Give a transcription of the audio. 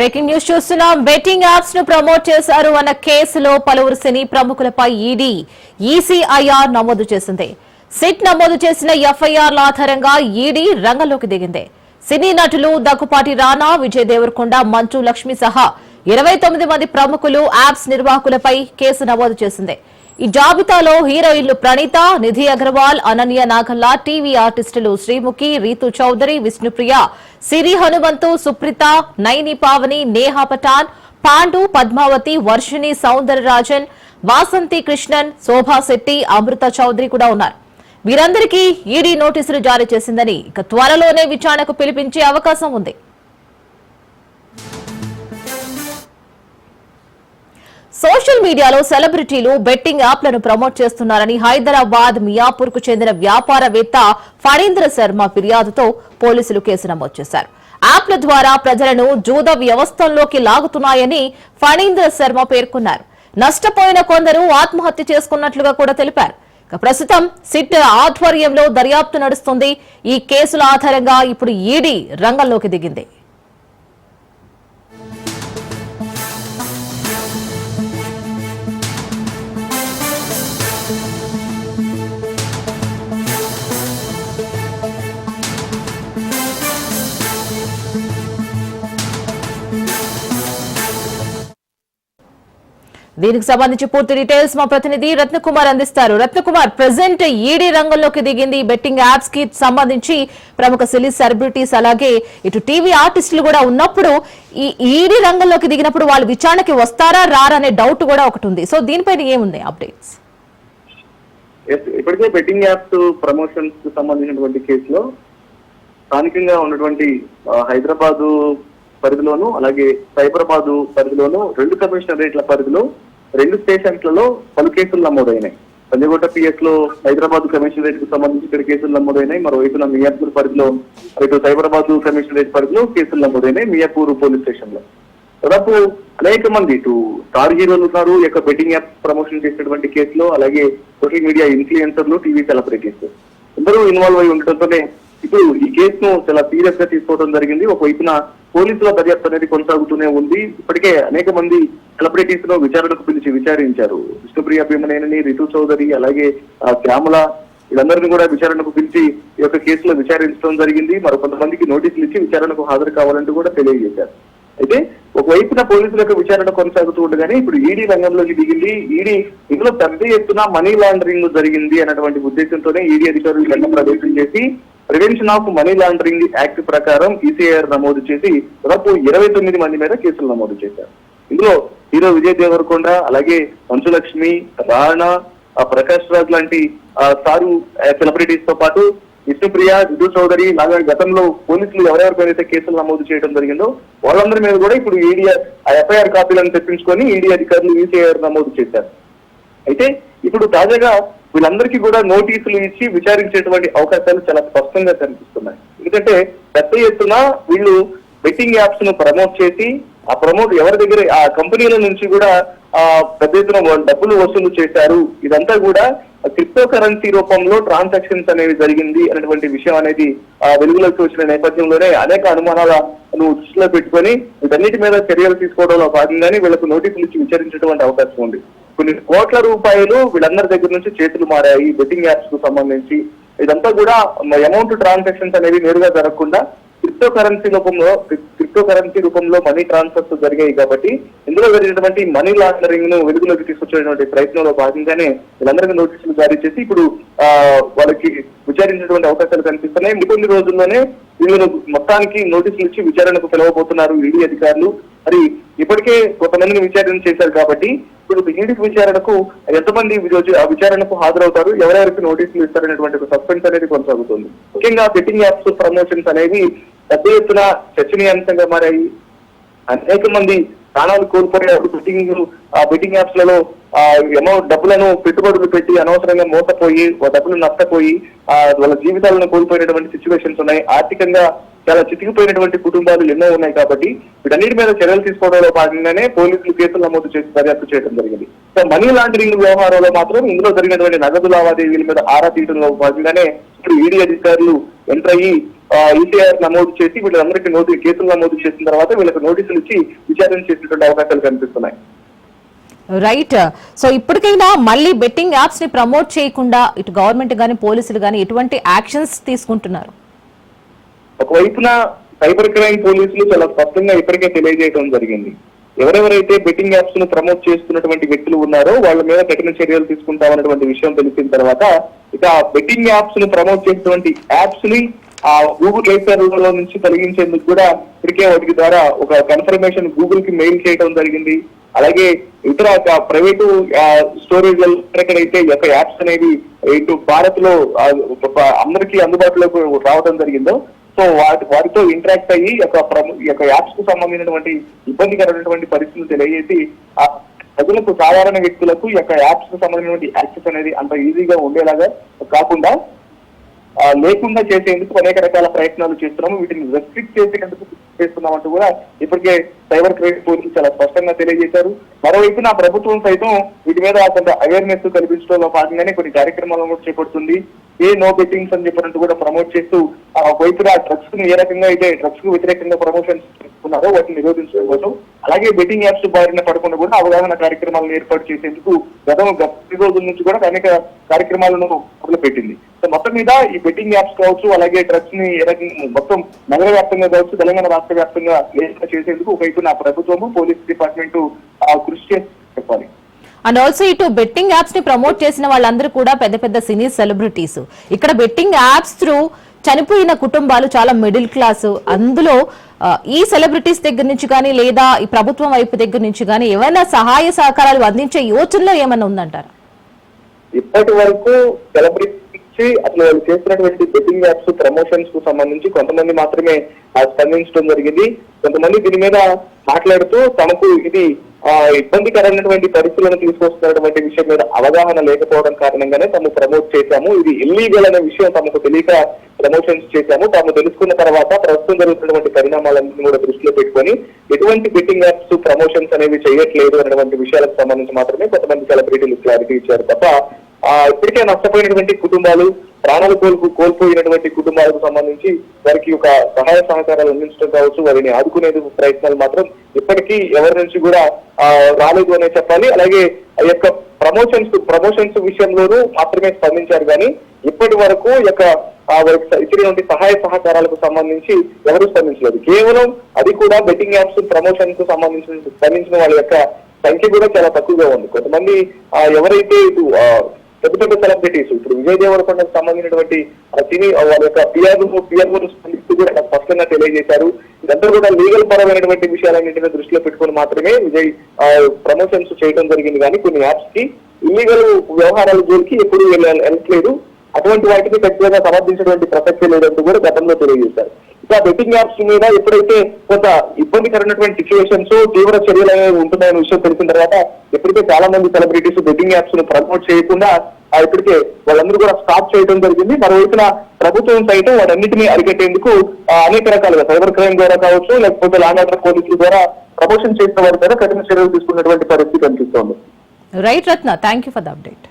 Breaking news చూస్తున్నాం. Betting apps ను promote చేశారు అన్న కేసులో పలువురు సినీ ప్రముఖులపై ఈసీఐఆర్ నమోదు చేసింది. సిట్ నమోదు చేసిన ఎఫ్ఐఆర్ల ఆధారంగా ఈడీ రంగంలోకి దిగింది. సినీ నటులు దగ్గుపాటి రానా, విజయ్ దేవరకొండ, మంచు లక్ష్మి సహా 29 మంది ప్రముఖులు, యాప్స్ నిర్వాహకులపై కేసు నమోదు చేసింది. ఈ జాబితాలో హీరోయిన్లు ప్రణీత, నిధి అగర్వాల్, అనన్య నాగల్లా, టీవీ ఆర్టిస్టులు శ్రీముఖి, రీతు చౌదరి, విష్ణుప్రియ, సిరి హనుమంతు, సుప్రీత, నైని పావని, నేహా పఠాన్, పాండు, పద్మావతి, వర్షిణి, సౌందరరాజన్, వాసంతి కృష్ణన్, శోభా శెట్టి, అమృత చౌదరి కూడా ఉన్నారు. వీరందరికీ ఈడీ నోటీసులు జారీ చేసిందని, ఇక త్వరలోనే విచారణకు పిలిపించే అవకాశం ఉంది. సోషల్ మీడియాలో సెలబ్రిటీలు బెట్టింగ్ యాప్లను ప్రమోట్ చేస్తున్నారని హైదరాబాద్ మియాపూర్ కు చెందిన వ్యాపారవేత్త ఫణీంద్ర శర్మ ఫిర్యాదుతో పోలీసులు కేసు నమోదు చేశారు. యాప్ల ద్వారా ప్రజలను జూద వ్యవస్థల్లోకి లాగుతున్నాయని ఫణీంద్ర శర్మ పేర్కొన్నారు. నష్టపోయిన కొందరు ఆత్మహత్య చేసుకున్నట్లుగా కూడా తెలిపారు. ప్రస్తుతం సిట్ ఆధ్వర్యంలో దర్యాప్తు నడుస్తుంది. ఈ కేసుల ఆధారంగా ఇప్పుడు ఈడీ రంగంలోకి దిగింది. దీనికి సంబంధించి పూర్తి డీటెయిల్స్ మా ప్రతినిధి రత్నకుమార్ అందిస్తారు. రత్నకుమార్, ప్రెసెంట్ ఈడీ రంగంలోకి దిగింది. బెట్టింగ్ యాప్స్ కి సంబంధించి ప్రముఖ సెలబ్రిటీస్ అలాగే ఇటు టీవీ ఆర్టిస్టులు కూడా ఉన్నప్పుడు ఈ ఈడీ రంగంలోకి దిగినప్పుడు వాళ్ళు విచారణకి వస్తారా రారా అనే డౌట్ కూడా ఒకటి ఉంది. సో దీనిపైన ఏముంది అప్డేట్స్? ఇప్పటికే బెట్టింగ్ యాప్స్ ప్రమోషన్స్ కు సంబంధించినటువంటి కేసులో స్థానికంగా ఉన్నటువంటి హైదరాబాదు పరిధిలోను అలాగే సైబరాబాదు పరిధిలోను 2 కమిషనరేట్ల పరిధిలో 2 స్టేషన్లలో పలు కేసులు నమోదైనాయి. పంజగుట్ట పిఎస్ లో హైదరాబాద్ కమిషనరేట్ కు సంబంధించి ఇక్కడ కేసులు నమోదైనాయి. మరోవైపున మియాపూర్ పరిధిలో ఇటు సైబరాబాద్ కమిషనరేట్ పరిధిలో కేసులు నమోదైనాయి. మియాపూర్ పోలీస్ స్టేషన్ లో దాదాపు అనేక మంది ఇటు స్టార్ హీరోలు ఉన్నారు. ఈ యొక్క బెట్టింగ్ యాప్ ప్రమోషన్ చేసినటువంటి కేసులో, అలాగే సోషల్ మీడియా ఇన్ఫ్లుయెన్సర్లు, టీవీ సెలబ్రిటీస్ అందరూ ఇన్వాల్వ్ అయి ఉండటంతోనే ఇప్పుడు ఈ కేసును చాలా సీరియస్ గా తీసుకోవడం జరిగింది. ఒకవైపున పోలీసుల దర్యాప్తు అనేది కొనసాగుతూనే ఉంది. ఇప్పటికే అనేక మంది సెలబ్రిటీస్ ను విచారణకు పిలిచి విచారించారు. విష్ణుప్రియ భీమనేని, రితు చౌదరి, అలాగే శ్యామల, వీళ్ళందరినీ కూడా విచారణకు పిలిచి ఈ యొక్క కేసులో విచారించడం జరిగింది. మరో కొంతమందికి నోటీసులు ఇచ్చి విచారణకు హాజరు కావాలంటూ కూడా తెలియజేశారు. అయితే ఒకవైపున పోలీసుల యొక్క విచారణ కొనసాగుతూ ఉండగానే ఇప్పుడు ఈడీ రంగంలోకి దిగింది. ఈడీ ఇందులో పెద్ద ఎత్తున మనీ లాండరింగ్ జరిగింది అన్నటువంటి ఉద్దేశంతోనే ఈడీ అధికారులు రంగం ప్రవేశం చేసి prevention of money laundering act ప్రకారం ఈసీఐఆర్ నమోదు చేసి దాదాపు 29 మంది మీద కేసులు నమోదు చేశారు. ఇందులో హీరో విజయ్ దేవరకొండ, అలాగే మంచు లక్ష్మి, రాణా, ప్రకాష్ రాజ్ లాంటి స్టార్ సెలబ్రిటీస్ తో పాటు విష్ణుప్రియ, రితు చౌదరి లాగా గతంలో పోలీసులు ఎవరెవరిపైనైతే కేసులు నమోదు చేయడం జరిగిందో వాళ్ళందరి మీద కూడా ఇప్పుడు ఈడీ ఎఫ్ఐఆర్ కాపీలను తెప్పించుకొని ఈడీ అధికారులు ఈసీఐఆర్ నమోదు చేశారు. అయితే ఇప్పుడు తాజాగా వీళ్ళందరికీ కూడా నోటీసులు ఇచ్చి విచారించేటువంటి అవకాశాలు చాలా స్పష్టంగా కనిపిస్తున్నాయి. ఎందుకంటే పెద్ద ఎత్తున వీళ్ళు బెట్టింగ్ యాప్స్ ను ప్రమోట్ చేసి ఆ ప్రమోట్ ఎవరి దగ్గర ఆ కంపెనీల నుంచి కూడా పెద్ద ఎత్తున డబ్బులు వసూలు చేశారు. ఇదంతా కూడా క్రిప్టో కరెన్సీ రూపంలో ట్రాన్సాక్షన్స్ అనేవి జరిగింది అనేటువంటి విషయం అనేది వెలుగులోకి వచ్చిన నేపథ్యంలోనే అనేక అనుమానాలను దృష్టిలో పెట్టుకొని వీటన్నిటి మీద చర్యలు తీసుకోవడంలో భాగంగానే వీళ్ళకు నోటీసులు ఇచ్చి విచారించేటువంటి అవకాశం ఉంది. కొన్ని కోట్ల రూపాయలు వీళ్ళందరి దగ్గర నుంచి చేతులు మారాయి బెట్టింగ్ యాప్స్ కు సంబంధించి. ఇదంతా కూడా అమౌంట్ ట్రాన్సాక్షన్స్ అనేవి నేరుగా జరగకుండా క్రిప్టో కరెన్సీ రూపంలో మనీ ట్రాన్స్ఫర్స్ జరిగాయి. కాబట్టి ఇందులో జరిగినటువంటి మనీ లాండరింగ్ ను వెలుగులోకి తీసుకొచ్చేటువంటి ప్రయత్నంలో భాగంగానే వీళ్ళందరికీ నోటీసులు జారీ చేసి ఇప్పుడు వాళ్ళకి విచారించేటువంటి అవకాశాలు కనిపిస్తున్నాయి. కొన్ని రోజుల్లోనే వీళ్ళను మొత్తానికి నోటీసులు ఇచ్చి విచారణకు పిలవబోతున్నారు ఈడీ అధికారులు. మరి ఇప్పటికే కొంతమందిని విచారణ చేశారు కాబట్టి ఇప్పుడు ఈడీ విచారణకు ఎంతమంది ఆ విచారణకు హాజరవుతారు, ఎవరెవరికి నోటీసులు ఇస్తారనేటువంటి ఒక సస్పెన్స్ అనేది కొనసాగుతుంది. ముఖ్యంగా బెట్టింగ్ యాప్స్ ప్రమోషన్స్ అనేవి పెద్ద ఎత్తున చర్చనీయాంశంగా మారాయి. అనేక మంది ప్రాణాలు కోల్పోయారు. బెట్టింగ్ యాప్స్ లలో డబ్బులను పెట్టుబడులు పెట్టి అనవసరంగా మోసపోయి డబ్బులు నష్టపోయి వాళ్ళ జీవితాలను కోల్పోయినటువంటి సిచ్యువేషన్స్ ఉన్నాయి. ఆర్థికంగా చాలా చితికిపోయినటువంటి కుటుంబాలు ఎన్నో ఉన్నాయి కాబట్టి వీటన్నిటి మీద చర్యలు తీసుకోవడంలో భాగంగానే పోలీసులు కేసులు నమోదు చేసి దర్యాప్తు చేయడం జరిగింది. సో మనీ లాండరింగ్ వ్యవహారంలో మాత్రం ఇందులో జరిగినటువంటి నగదు లావాదేవీల మీద ఆరా తీయడంలో భాగంగానే ఇప్పుడు ఈడీ అధికారులు ఎంటర్ అయ్యి ఈసీఐఆర్ నమోదు చేసి వీళ్ళందరికీ కేసులు నమోదు చేసిన తర్వాత వీళ్ళకి నోటీసులు ఇచ్చి విచారణ చేసినటువంటి అవకాశాలు కనిపిస్తున్నాయి. రైట్. సో ఇప్పటికైనా మళ్ళీ బెట్టింగ్ యాప్స్ ని ప్రమోట్ చేయకుండా ఇటు గవర్నమెంట్ గానీ పోలీసులు గానీ ఎటువంటి యాక్షన్స్ తీసుకుంటున్నారు? ఒకవైపున సైబర్ క్రైమ్ పోలీసులు చాలా స్పష్టంగా ఇప్పటికే తెలియజేయడం జరిగింది. ఎవరెవరైతే బెట్టింగ్ యాప్స్ ను ప్రమోట్ చేస్తున్నటువంటి వ్యక్తులు ఉన్నారో వాళ్ళ మీద కఠిన చర్యలు తీసుకుంటామన్నటువంటి విషయం తెలిసిన తర్వాత ఇక బెట్టింగ్ యాప్స్ ను ప్రమోట్ చేసినటువంటి యాప్స్ ని ఆ గూగుల్ ప్లే స్టోర్ లో నుంచి తొలగించేందుకు కూడా ఇప్పటికే వాటి ద్వారా ఒక కన్ఫర్మేషన్ గూగుల్ కి మెయిల్ చేయడం జరిగింది. అలాగే ఇతర ప్రైవేటు స్టోరేజ్ ఎక్కడైతే యొక్క యాప్స్ అనేవి ఇటు భారత్ లో అందరికీ అందుబాటులోకి రావడం జరిగిందో సో వాటితో ఇంటరాక్ట్ అయ్యి యొక్క యాప్స్ కు సంబంధించినటువంటి ఇబ్బందికరమైనటువంటి పరిస్థితులు తెలియజేసి ప్రజలకు సాధారణ వ్యక్తులకు యొక్క యాప్స్ కు సంబంధించినటువంటి యాక్సెస్ అనేది అంత ఈజీగా ఉండేలాగా కాకుండా లేకుండా చేసేందుకు అనేక రకాల ప్రయత్నాలు చేస్తున్నాము. వీటిని రెస్ట్రిక్ట్ చేసేందుకు చేస్తున్నామంటూ కూడా ఇప్పటికే సైబర్ క్రైమ్ పోలీసులు చాలా స్పష్టంగా తెలియజేశారు. మరోవైపున ప్రభుత్వం సైతం వీటి మీద కొంత అవేర్నెస్ కల్పించడంలో భాగంగానే కొన్ని కార్యక్రమాలను చేపడుతుంది. నో బెట్టింగ్స్ అని చెప్పినట్టు కూడా ప్రమోట్ చేస్తూ వైపున డ్రగ్స్ ని ఏ రకంగా అయితే డ్రగ్స్ కు వ్యతిరేకంగా ప్రమోషన్స్ చేస్తున్నారో వాటిని నిరోధించడం కోసం అలాగే బెట్టింగ్ యాప్స్ బారిన పడకుండా కూడా అవగాహన కార్యక్రమాలను ఏర్పాటు చేసేందుకు గత రోజుల నుంచి కూడా అనేక కార్యక్రమాలను మొదలుపెట్టింది. సో మొత్తం మీద ఈ బెట్టింగ్ యాప్స్ కావచ్చు అలాగే డ్రగ్స్ ని ఏ రకంగా మొత్తం నగర వ్యాప్తంగా కావచ్చు తెలంగాణ రాష్ట్ర వ్యాప్తంగా లేకుండా చేసేందుకు ఒకవైపున ప్రభుత్వము పోలీస్ డిపార్ట్మెంట్ కృషి చేసి చెప్పాలి. అండ్ ఆల్సో ఇటు బెట్టింగ్ యాప్స్ ని ప్రమోట్ చేసిన వాళ్ళందరూ కూడా పెద్ద పెద్ద సినీ సెలబ్రిటీస్. ఇక్కడ బెట్టింగ్ యాప్స్ త్రూ చనిపోయిన కుటుంబాలు చాలా మిడిల్ క్లాస్. అందులో ఈ సెలబ్రిటీస్ దగ్గర నుంచి కానీ లేదా ఈ ప్రభుత్వం వైపు దగ్గర నుంచి కానీ ఏమైనా సహాయ సహకారాలు అందించే యోచనలో ఏమైనా ఉందంటారా? ఇప్పటి వరకు సెలబ్రిటీ అసలు వాళ్ళు చేస్తున్నటువంటి బెట్టింగ్ యాప్స్ ప్రమోషన్స్ కు సంబంధించి కొంతమంది మాత్రమే స్పందించడం జరిగింది. కొంతమంది దీని మీద మాట్లాడుతూ తమకు ఇది ఇబ్బందికరమైనటువంటి పరిస్థితులను తీసుకొస్తున్నటువంటి విషయం మీద అవగాహన లేకపోవడం కారణంగానే తాము ప్రమోట్ చేశాము, ఇది ఇల్లీగల్ అనే విషయం తమకు తెలియక ప్రమోషన్స్ చేశాము, తాము తెలుసుకున్న తర్వాత ప్రస్తుతం జరుగుతున్నటువంటి పరిణామాలన్నింటినీ కూడా దృష్టిలో పెట్టుకొని ఎటువంటి బెట్టింగ్ యాప్స్ ప్రమోషన్స్ అనేవి చేయట్లేదు అనేటువంటి విషయాలకు సంబంధించి మాత్రమే కొంతమంది సెలబ్రిటీలు క్లారిటీ ఇచ్చారు తప్ప ఇప్పటికే నష్టపోయినటువంటి కుటుంబాలు ప్రాణాలు కోల్పోయినటువంటి కుటుంబాలకు సంబంధించి వారికి ఒక సహాయ సహకారాలు అందించడం కావచ్చు, వారిని ఆదుకునేందుకు ప్రయత్నాలు మాత్రం ఇప్పటికీ ఎవరి నుంచి కూడా రాలేదు అనే చెప్పాలి. అలాగే ఆ యొక్క ప్రమోషన్స్ విషయంలోనూ మాత్రమే స్పందించారు కానీ ఇప్పటి వరకు యొక్క ఇచ్చినటువంటి సహాయ సహకారాలకు సంబంధించి ఎవరు స్పందించలేదు. కేవలం అది కూడా బెట్టింగ్ యాప్స్ ప్రమోషన్ కు స్పందించిన వాళ్ళ యొక్క సంఖ్య కూడా చాలా తక్కువగా ఉంది. కొంతమంది ఎవరైతే ఇటు పెద్ద పెద్ద సెలబ్రిటీస్ ఇప్పుడు విజయ్ దేవరకొండకు సంబంధించినటువంటి సినీ వాళ్ళ యొక్క పిఆర్ఓ స్పందిస్తూ కూడా స్పష్టంగా తెలియజేశారు. ఇదంతా కూడా లీగల్ పరమైనటువంటి విషయాలన్నింటినీ దృష్టిలో పెట్టుకుని మాత్రమే విజయ్ ప్రమోషన్స్ చేయడం జరిగింది కానీ కొన్ని యాప్స్ కి ఇల్లీగల్ వ్యవహారాల జోలికి ఎప్పుడు వెళ్ళట్లేదు, అటువంటి వాటిని ఖచ్చితంగా సమర్థించినటువంటి ప్రసక్తి లేదంటూ కూడా గతంలో తెలియజేశారు. ఇంకా బెట్టింగ్ యాప్స్ మీద ఎప్పుడైతే కొంత ఇబ్బందికరమైనటువంటి సిచ్యువేషన్స్ తీవ్ర చర్యలు అనేవి ఉంటున్నాయనే విషయం తెలిసిన తర్వాత ఇప్పటికే చాలా మంది సెలబ్రిటీస్ బెట్టింగ్ యాప్స్ ను ప్రమోట్ చేయకుండా ఇప్పటికే వాళ్ళందరూ కూడా స్టాప్ చేయడం జరిగింది. మరోవైపున ప్రభుత్వం సైతం వాటన్నిటినీ అరికట్టేందుకు అనేక రకాలుగా సైబర్ క్రైమ్ ద్వారా కావచ్చు లేకపోతే లా అండ్ ఆర్డర్ పోలీసుల ద్వారా ప్రమోషన్ చేసిన వారి మీద కఠిన చర్యలు తీసుకున్నటువంటి పరిస్థితి కనిపిస్తోంది. Right Ratna, thank you for the update.